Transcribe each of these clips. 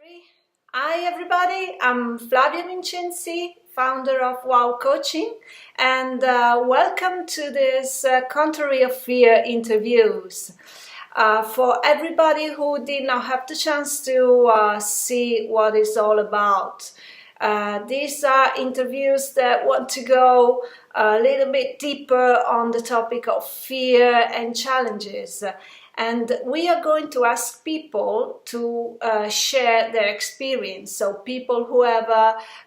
Three. Hi everybody, I'm Flavia Vincenzi, founder of Wow Coaching, and welcome to this Contrario Fear interviews. For everybody who did not have the chance to see what it's all about. These are interviews that want to go a little bit deeper on the topic of fear and challenges. And we are going to ask people to share their experience. So people who have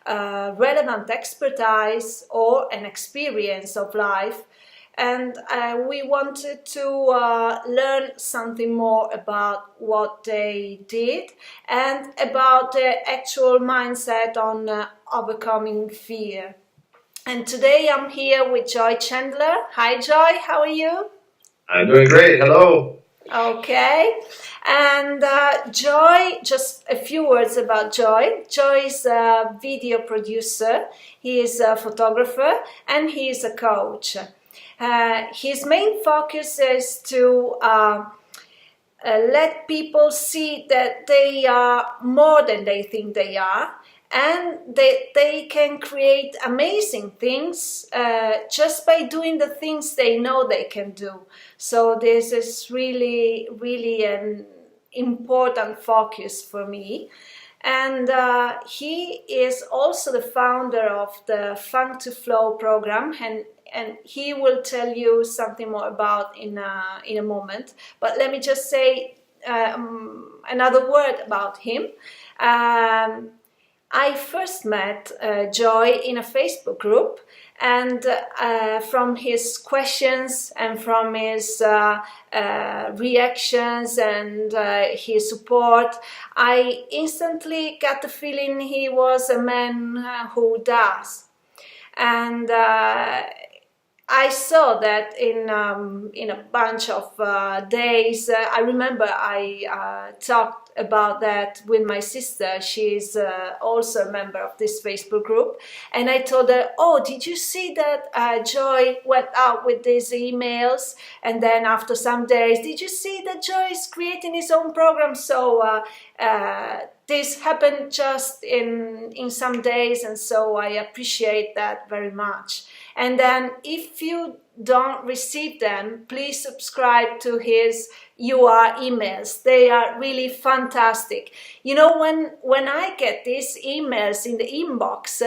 a relevant expertise or an experience of life. And we wanted to learn something more about what they did and about their actual mindset on overcoming fear. And today I'm here with Joey Chandler. Hi Joy, how are you? I'm doing great. Hello. Okay, and Joy, just a few words about Joy. Joy is a video producer, he is a photographer, and he is a coach. His main focus is to let people see that they are more than they think they are, and they can create amazing things just by doing the things they know they can do. So this is really an important focus for me. And he is also the founder of the Funk to Flow program, and he will tell you something more about in a moment. But let me just say another word about him. I first met Joy in a Facebook group, and from his questions and from his reactions and his support, I instantly got the feeling he was a man who does. And I saw that in a bunch of days. I remember I talked about that with my sister. She's also a member of this Facebook group, and I told her, "Oh, did you see that Joy went out with these emails? And then after some days, did you see that Joy is creating his own program?" So this happened just in some days, and so I appreciate that very much. And then if you don't receive them, please subscribe to his UR emails. They are really fantastic. You know, when I get these emails in the inbox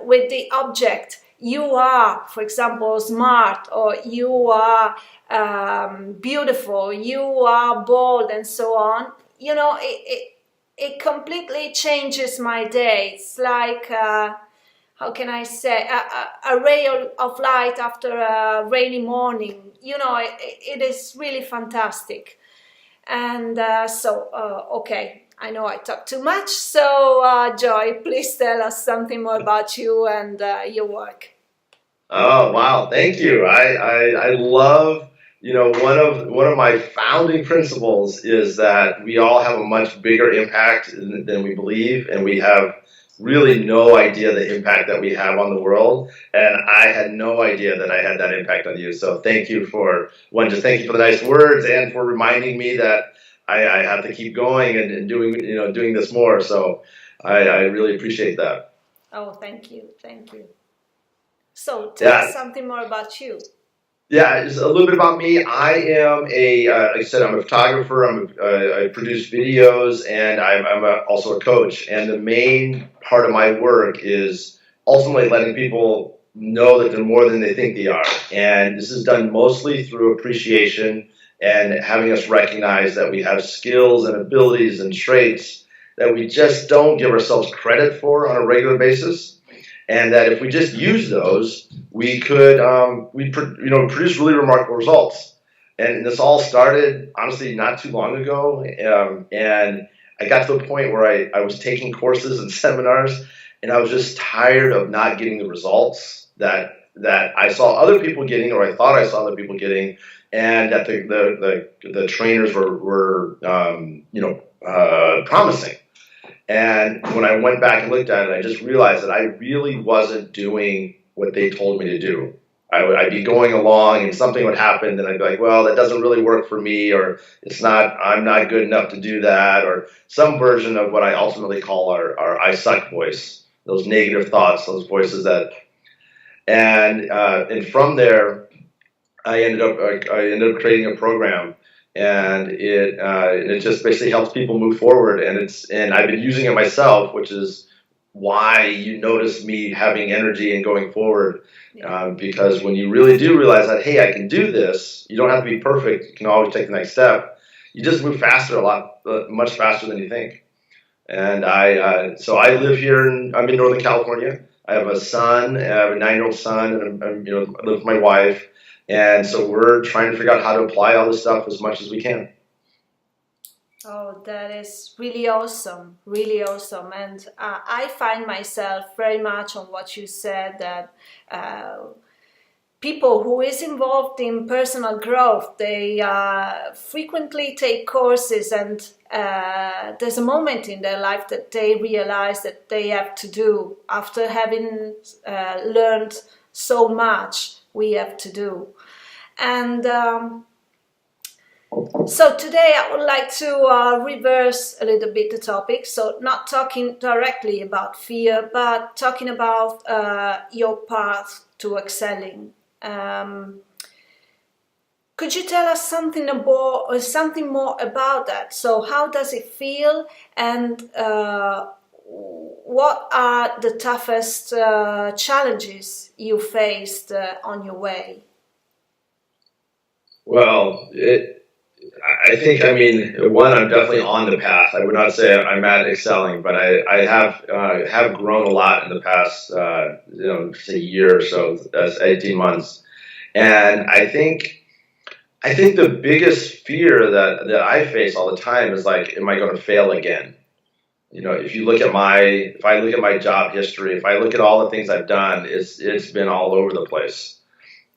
with the object, "You are, for example, smart," or "You are beautiful," "You are bold," and so on, you know, it completely changes my day. It's like how can I say, a ray of light after a rainy morning. You know, it is really fantastic. And okay, I know I talk too much. So, Joy, please tell us something more about you and your work. Oh, wow. Thank you. I love, one of my founding principles is that we all have a much bigger impact than we believe, and we have really no idea the impact that we have on the world. And I had no idea that I had that impact on you. So thank you just thank you for the nice words and for reminding me that I have to keep going and doing this more. So I really appreciate that. Oh, thank you. Thank you. So tell us something more about you. Yeah, just a little bit about me. I am like I said, I'm a photographer. I produce videos, and I'm also a coach. And the main part of my work is ultimately letting people know that they're more than they think they are. And this is done mostly through appreciation and having us recognize that we have skills and abilities and traits that we just don't give ourselves credit for on a regular basis. And that if we just use those, we could produce really remarkable results. And this all started, honestly, not too long ago. And I got to the point where I was taking courses and seminars, and I was just tired of not getting the results that I saw other people getting, or I thought I saw other people getting, and that the trainers were promising. And when I went back and looked at it, I just realized that I really wasn't doing what they told me to do. I'd be going along and something would happen, and I'd be like, well, that doesn't really work for me, or I'm not good enough to do that, or some version of what I ultimately call our I suck voice, those negative thoughts, those voices and from there, I ended up creating a program, and it just basically helps people move forward, and I've been using it myself, which is why you notice me having energy and going forward. Because when you really do realize that, hey, I can do this, you don't have to be perfect. You can always take the next step. You just move faster, much faster than you think. And so I live here. I'm in Northern California. I have a son. I have a 9-year-old son, and I live with my wife. And so we're trying to figure out how to apply all this stuff as much as we can. Oh, that is really awesome, really awesome. And I find myself very much on what you said, that people who is involved in personal growth, they frequently take courses, and there's a moment in their life that they realize that they have to do, after having learned so much we have to do. And so today I would like to reverse a little bit the topic. So not talking directly about fear, but talking about your path to excelling. Could you tell us something more about that? So how does it feel, and what are the toughest challenges you faced on your way? Well, I think, one, I'm definitely on the path. I would not say I'm at excelling, but I have grown a lot in the past, say year or so, that's 18 months. And I think the biggest fear that I face all the time is like, am I going to fail again? If I look at my job history, if I look at all the things I've done, it's been all over the place.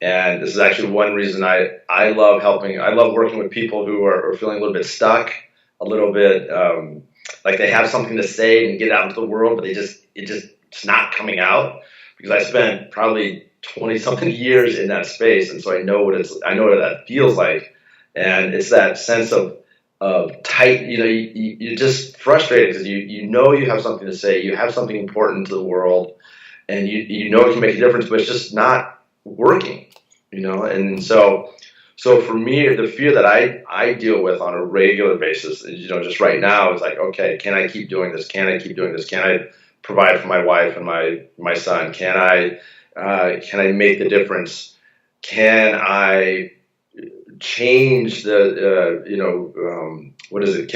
And this is actually one reason I love helping. I love working with people who are feeling a little bit stuck, a little bit like they have something to say and get out into the world, but it's not coming out, because I spent probably 20 something years in that space, and so I know what that feels like. And it's that sense of tight. You're just frustrated because you have something to say, you have something important to the world, and you know it can make a difference, but it's just not working, and so for me, the fear that I deal with on a regular basis is, just right now, is like, okay, can I keep doing this? Can I keep doing this? Can I provide for my wife and my son? Can I make the difference? Can I change can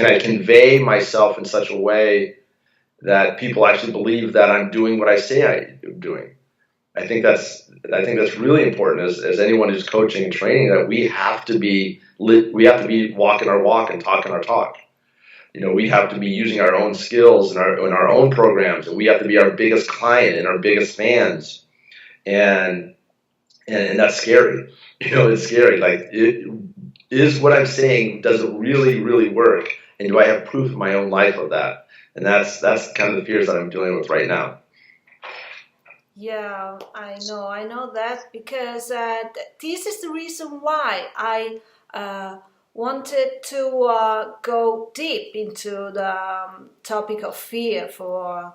I convey myself in such a way that people actually believe that I'm doing what I say I'm doing? I think that's really important as anyone who's coaching and training, that we have to be walking our walk and talking our talk. We have to be using our own skills in our own programs, and we have to be our biggest client and our biggest fans. And that's scary. It's scary. Like, is what I'm saying, does it really, really work? And do I have proof in my own life of that? And that's kind of the fears that I'm dealing with right now. Yeah, I know that, because this is the reason why I wanted to go deep into the topic of fear for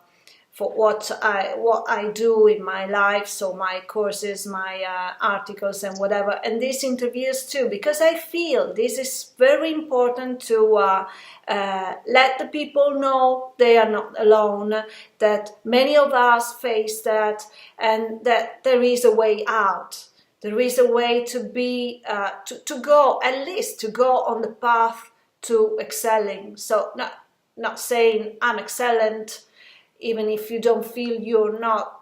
what I do in my life, so my courses, my articles and whatever, and these interviews too, because I feel this is very important to let the people know they are not alone, that many of us face that, and that there is a way out. There is a way to be, to go, at least to go on the path to excelling. So not saying I'm excellent, even if you don't feel you've not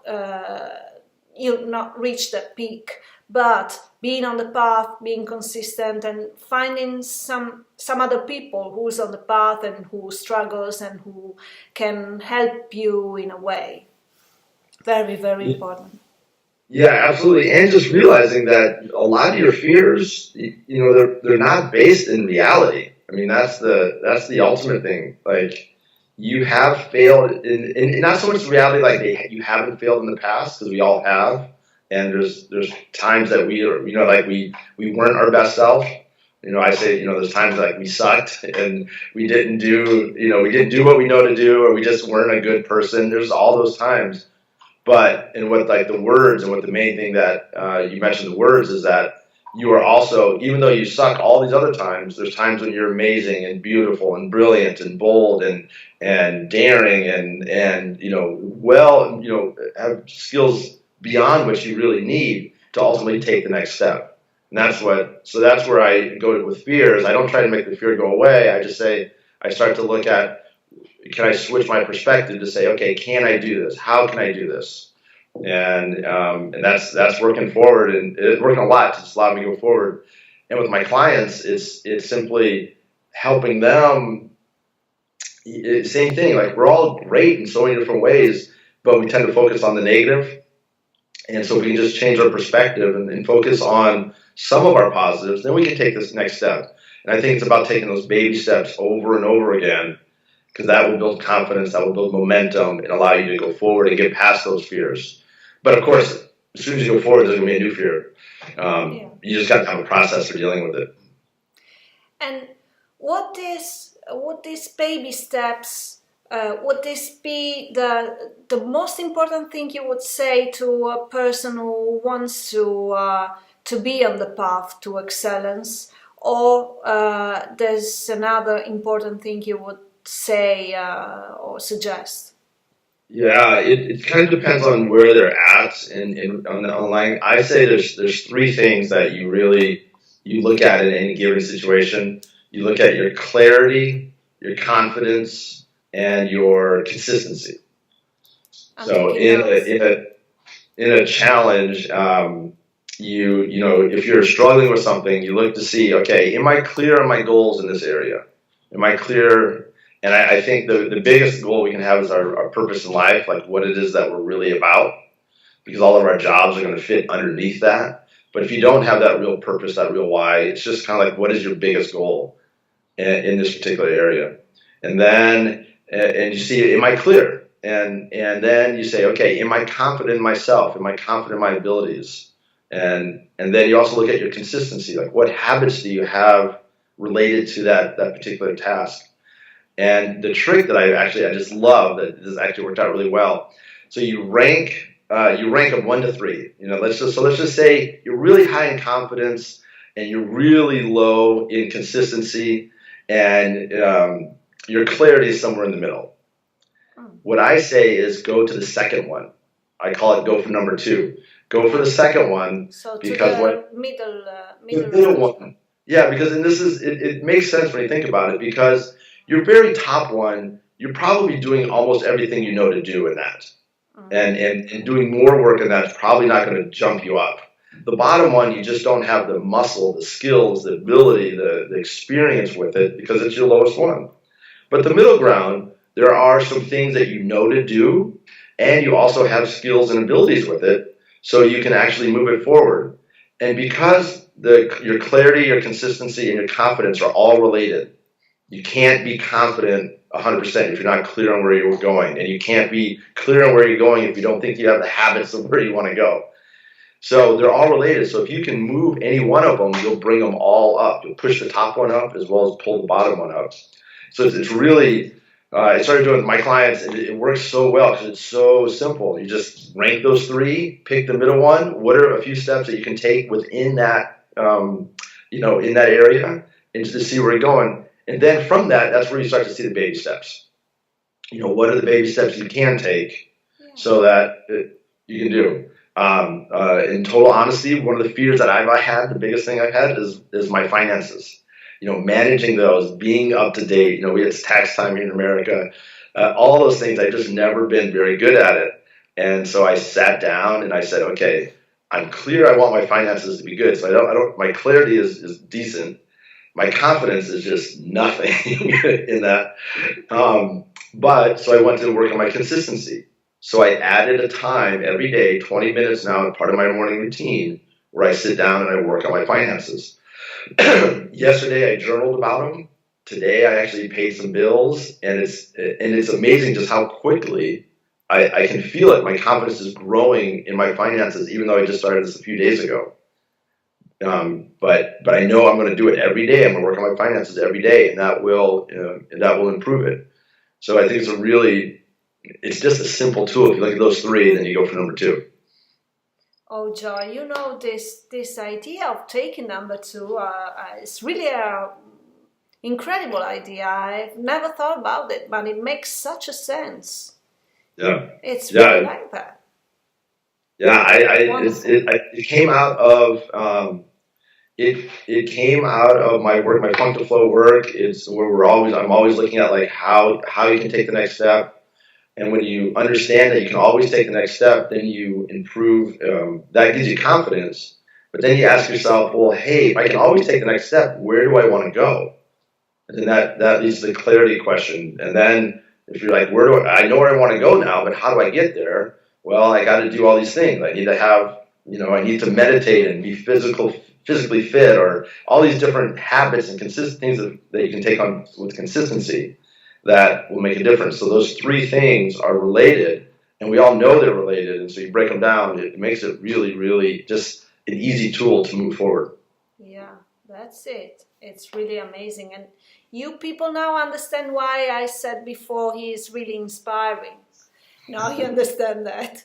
reached that peak, but being on the path, being consistent, and finding some other people who's on the path and who struggles and who can help you in a way. Very, very important. Yeah, absolutely. And just realizing that a lot of your fears, they're not based in reality. That's the ultimate thing. Like, you have failed in not so much reality, like you haven't failed in the past, because we all have, And there's times that we are, like we weren't our best self. I say, there's times like we sucked and we didn't do what we know to do, or we just weren't a good person. There's all those times. But, and what like the words, and what the main thing that you mentioned, the words, is that you are also, even though you suck all these other times, there's times when you're amazing and beautiful and brilliant and bold and daring and have skills beyond what you really need to ultimately take the next step. And that's where I go with fears. I don't try to make the fear go away. I just say, I start to look at, can I switch my perspective to say, okay, can I do this? How can I do this? And that's working forward, and it's working a lot to just allow me to go forward. And with my clients, it's simply helping them. Same thing. Like, we're all great in so many different ways, but we tend to focus on the negative. And so if we can just change our perspective and focus on some of our positives, then we can take this next step. And I think it's about taking those baby steps over and over again, because that will build confidence, that will build momentum, and allow you to go forward and get past those fears. But of course, as soon as you go forward, there's going to be a new fear. You just got to have a process for dealing with it. And what these baby steps, would this be the most important thing you would say to a person who wants to be on the path to excellence, or there's another important thing you would say or suggest? Yeah, it kind of depends on where they're at on the online. I say there's three things that you look at in any given situation. You look at your clarity, your confidence, and your consistency. So in a challenge, if you're struggling with something, you look to see, okay, am I clear on my goals in this area? Am I clear? And I think the biggest goal we can have is our purpose in life, like what it is that we're really about, because all of our jobs are going to fit underneath that. But if you don't have that real purpose, that real why, it's just kind of like, what is your biggest goal in this particular area? And then, and you see, am I clear? And then you say, okay, am I confident in myself? Am I confident in my abilities? And then you also look at your consistency, like what habits do you have related to that particular task? And the trick that I just love, that this actually worked out really well. So you rank them 1 to 3. Let's just say you're really high in confidence and you're really low in consistency, and your clarity is somewhere in the middle. What I say is go to the second one. I call it go for number 2. Go for the second one, so because middle one. Yeah, because it makes sense when you think about it, because your very top one, you're probably doing almost everything you know to do in that. And doing more work in that is probably not going to jump you up. The bottom one, you just don't have the muscle, the skills, the ability, the experience with it, because it's your lowest one. But the middle ground, there are some things that you know to do, and you also have skills and abilities with it, so you can actually move it forward. And because your clarity, your consistency, and your confidence are all related, you can't be confident 100% if you're not clear on where you're going. And you can't be clear on where you're going if you don't think you have the habits of where you want to go. So they're all related. So if you can move any one of them, you'll bring them all up. You'll push the top one up as well as pull the bottom one up. So it's really, I started doing it with my clients, and it works so well because it's so simple. You just rank those 3, pick the middle one. What are a few steps that you can take within that, in that area, and just to see where you're going. And then from that, that's where you start to see the baby steps. What are the baby steps you can take so that you can do? In total honesty, one of the fears that I've had, the biggest thing I've had is my finances. Managing those, being up to date. It's tax time here in America. All those things, I've just never been very good at it. And so I sat down and I said, okay, I'm clear. I want my finances to be good. So my clarity is decent. My confidence is just nothing in that. But so I went to work on my consistency. So I added a time every day, 20 minutes now, part of my morning routine, where I sit down and I work on my finances. Yesterday I journaled about them. Today I actually paid some bills, and it's amazing just how quickly I can feel it. My confidence is growing in my finances, even though I just started this a few days ago. But I know I'm going to do it every day. I'm going to work on my finances every day, and that will improve it. So I think it's just a simple tool. If you look at those three, then you go for number two. Oh, Joy, you know, this idea of taking number two is really a incredible idea. I've never thought about it, but it makes such a sense. Yeah, it's really like that. Yeah, it came out of it came out of my work, my funk to flow work. It's where I'm always looking at like how you can take the next step. And when you understand that you can always take the next step, then you improve. That gives you confidence. But then you ask yourself, well, hey, if I can always take the next step, where do I want to go? And then that leads to the clarity question. And then if you're like, I know where I want to go now, but how do I get there? Well, I got to do all these things. I need to have, I need to meditate and be physically fit, or all these different habits and consistent things that you can take on with consistency that will make a difference. So those three things are related, and we all know they're related. And so you break them down, it makes it really, really just an easy tool to move forward. Yeah, that's it. It's really amazing. And you people now understand why I said before he is really inspiring. Now you understand that.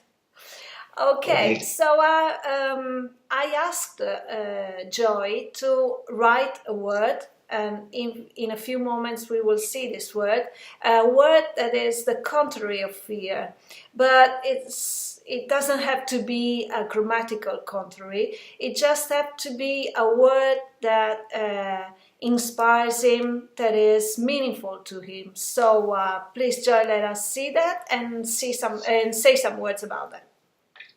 Okay, so I asked Joy to write a word, and in a few moments we will see this word, a word that is the contrary of fear, but it doesn't have to be a grammatical contrary. It just has to be a word that inspires him, that is meaningful to him. So please, Joy, let us see that and say some words about that.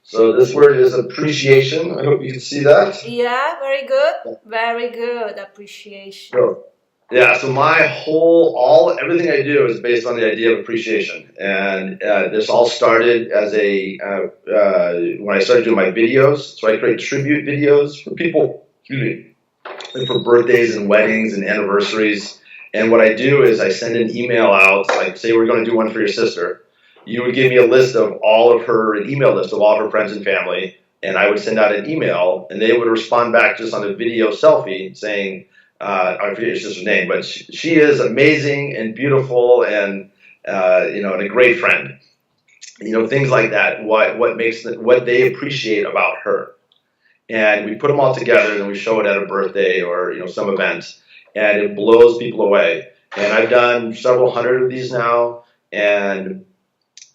So this word is appreciation. I hope you can see that. Yeah, very good. Very good. Appreciation. Sure. Yeah, so everything I do is based on the idea of appreciation. And this all started as when I started doing my videos. So I create tribute videos for people, like for birthdays and weddings and anniversaries. And what I do is I send an email out, like say we're going to do one for your sister. You would give me an email list of all of her friends and family, and I would send out an email, and they would respond back just on a video selfie saying, I forget your sister's name, but she is amazing and beautiful and and a great friend. Things like that. What they appreciate about her, and we put them all together and we show it at a birthday or some event, and it blows people away. And I've done several hundred of these now, and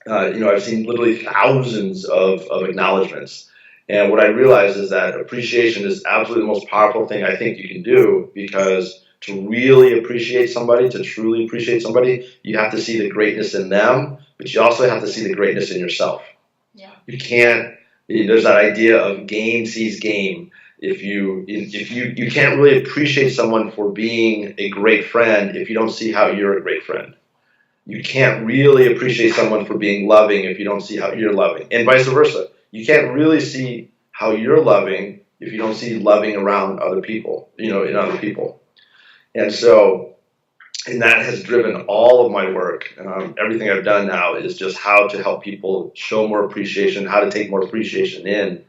I've seen literally thousands of acknowledgments. And what I realize is that appreciation is absolutely the most powerful thing I think you can do, because to really appreciate somebody, to truly appreciate somebody, you have to see the greatness in them, but you also have to see the greatness in yourself. Yeah. You can't, there's that idea of game sees game. If you can't really appreciate someone for being a great friend if you don't see how you're a great friend. You can't really appreciate someone for being loving if you don't see how you're loving, and vice versa. You can't really see how you're loving if you don't see loving around other people, in other people. And so, and that has driven all of my work. Everything I've done now is just how to help people show more appreciation, how to take more appreciation in.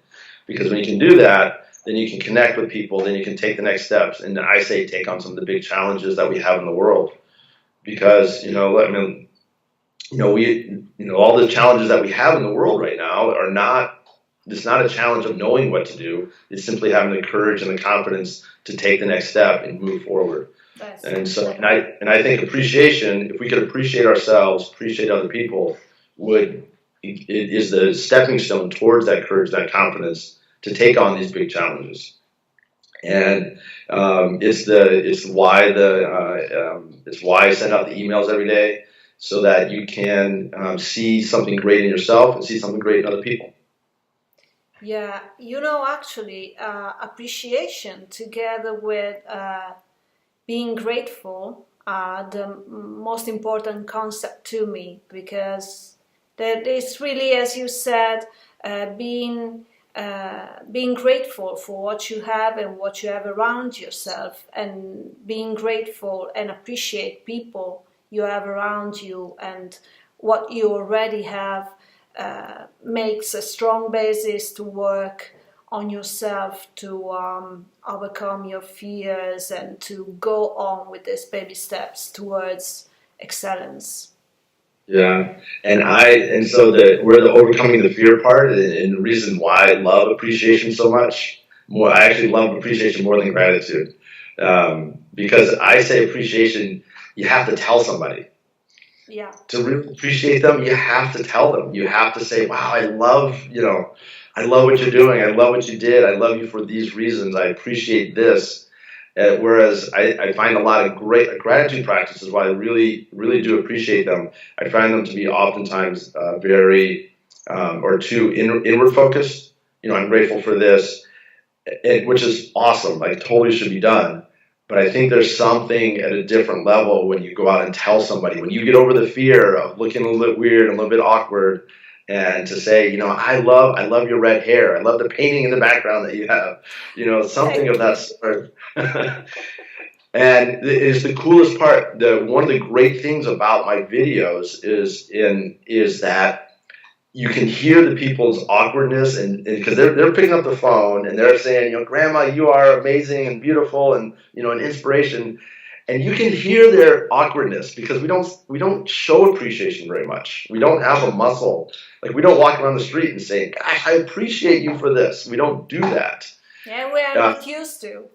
Because when you can do that, then you can connect with people, then you can take the next steps. And I say take on some of the big challenges that we have in the world. Because, all the challenges that we have in the world right now it's not a challenge of knowing what to do. It's simply having the courage and the confidence to take the next step and move forward. And so, and I think appreciation, if we could appreciate ourselves, appreciate other people, it is the stepping stone towards that courage, that confidence to take on these big challenges. And it's why I send out the emails every day, so that you can see something great in yourself and see something great in other people. Yeah, actually, appreciation together with being grateful are the most important concept to me, because that is really, as you said, being grateful for what you have and what you have around yourself, and being grateful and appreciate people you have around you and what you already have, makes a strong basis to work on yourself, to overcome your fears and to go on with these baby steps towards excellence. Yeah, and so we're the overcoming the fear part, and the reason why I love appreciation so much. I actually love appreciation more than gratitude, because I say appreciation, you have to tell somebody. Yeah. To really appreciate them, you have to tell them. You have to say, "Wow, I love what you're doing. I love what you did. I love you for these reasons. I appreciate this." Whereas I find a lot of great gratitude practices, while I really, really do appreciate them, I find them to be oftentimes very or too inward focused. I'm grateful for this, which is awesome. Like, totally should be done. But I think there's something at a different level when you go out and tell somebody, when you get over the fear of looking a little bit weird, a little bit awkward, and to say, I love your red hair. I love the painting in the background that you have, something of that sort. And it is the coolest part. One of the great things about my videos is that you can hear the people's awkwardness, and because they're picking up the phone and they're saying, "Grandma, you are amazing and beautiful and an inspiration," and you can hear their awkwardness because we don't show appreciation very much. We don't have a muscle, like we don't walk around the street and say, "Gosh, I appreciate you for this." We don't do that. Yeah, we are not used to.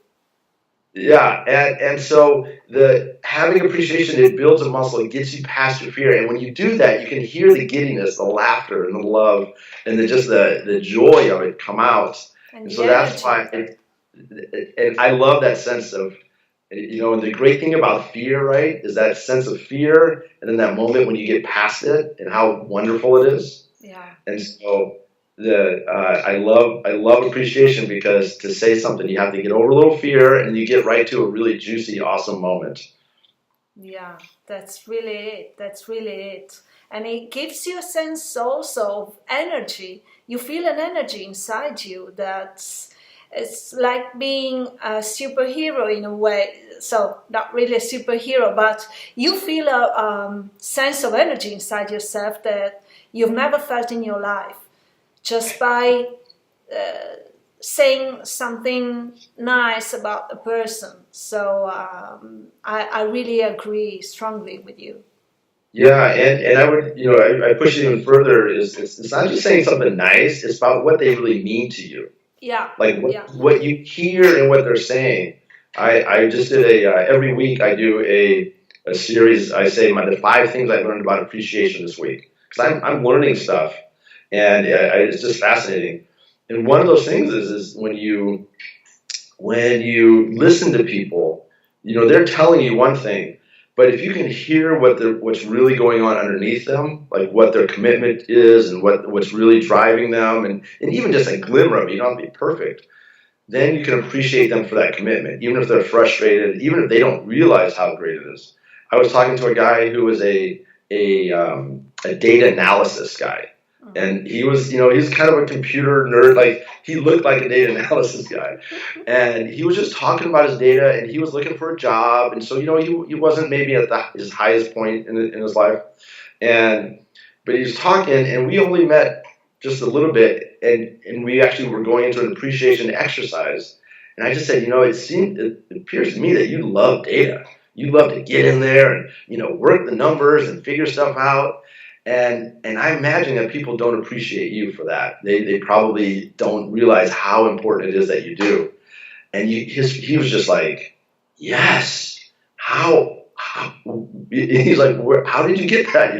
Yeah, and so having appreciation, it builds a muscle, it gets you past your fear, and when you do that, you can hear the giddiness, the laughter, and the love, and the joy of it come out. And so that's why, and I love that sense of, and the great thing about fear, right, is that sense of fear, and then that moment when you get past it, and how wonderful it is. Yeah. And so I love appreciation, because to say something, you have to get over a little fear and you get right to a really juicy, awesome moment. Yeah, that's really it. And it gives you a sense also of energy. You feel an energy inside you it's like being a superhero in a way. So not really a superhero, but you feel a sense of energy inside yourself that you've never felt in your life, just by saying something nice about a person. So I really agree strongly with you. Yeah, and I would, I push it even further. It's not just saying something nice; it's about what they really mean to you. Yeah. Like what you hear and what they're saying. I just did every week I do a series. I say the 5 things I learned about appreciation this week, because I'm learning stuff, and it's just fascinating. And one of those things is when you listen to people, they're telling you one thing, but if you can hear what's really going on underneath them, like what their commitment is and what's really driving them, and even just a glimmer of it, you don't have to be perfect, then you can appreciate them for that commitment, even if they're frustrated, even if they don't realize how great it is. I was talking to a guy who was a data analysis guy. And he was, he's kind of a computer nerd. Like, he looked like a data analysis guy. And he was just talking about his data, and he was looking for a job. And so, he wasn't maybe at his highest point in his life. But he was talking, and we only met just a little bit. And we actually were going into an appreciation exercise. And I just said, it appears to me that you love data. You love to get in there and, work the numbers and figure stuff out. And I imagine that people don't appreciate you for that. They probably don't realize how important it is that you do. And he was just like, yes, how he's like, how did you get that,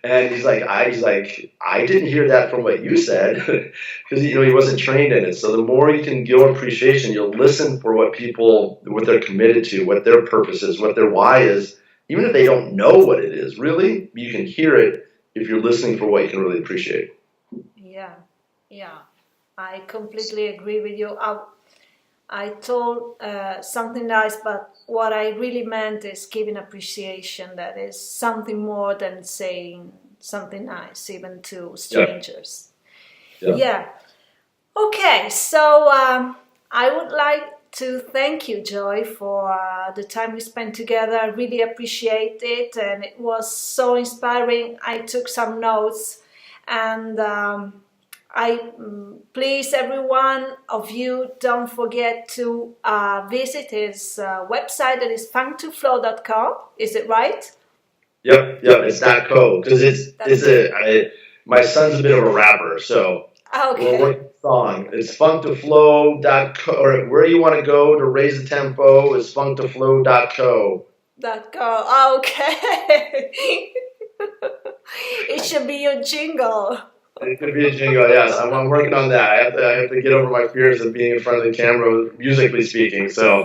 And he's like, I didn't hear that from what you said, because he wasn't trained in it. So the more you can give appreciation, you'll listen for what they're committed to, what their purpose is, what their why is. Even if they don't know what it is, really, you can hear it if you're listening for what you can really appreciate. Yeah, I completely agree with you. I told something nice, but what I really meant is giving appreciation. That is something more than saying something nice, even to strangers. Yeah. Okay, so I would like to thank you, Joy, for the time we spent together. I really appreciate it, and it was so inspiring. I took some notes, And please, everyone of you, don't forget to visit his website. That is fun2flow.com. Is it right? Yep, it's not .co because my son's a bit of a rapper, so we're working the song. It's fun2flow.co, or where you want to go to raise the tempo is fun2flow.co. .co. Okay. It should be your jingle. It could be a jingle, yes. I'm working on that. I have to get over my fears of being in front of the camera, musically speaking. So,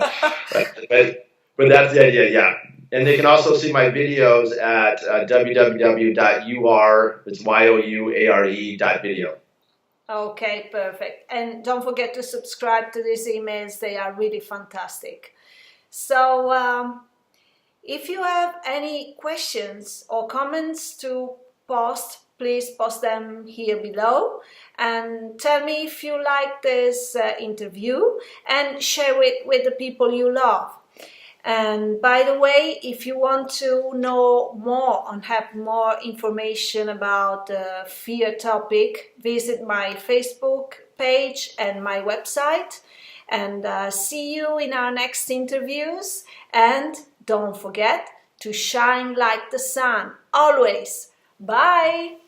but that's the idea, yeah. And they can also see my videos at www.youare.video. Okay, perfect. And don't forget to subscribe to these emails. They are really fantastic. So, if you have any questions or comments to post, please post them here below, and tell me if you like this interview, and share it with the people you love. And by the way, if you want to know more and have more information about the fear topic, visit my Facebook page and my website. And see you in our next interviews. And don't forget to shine like the sun, always. Bye!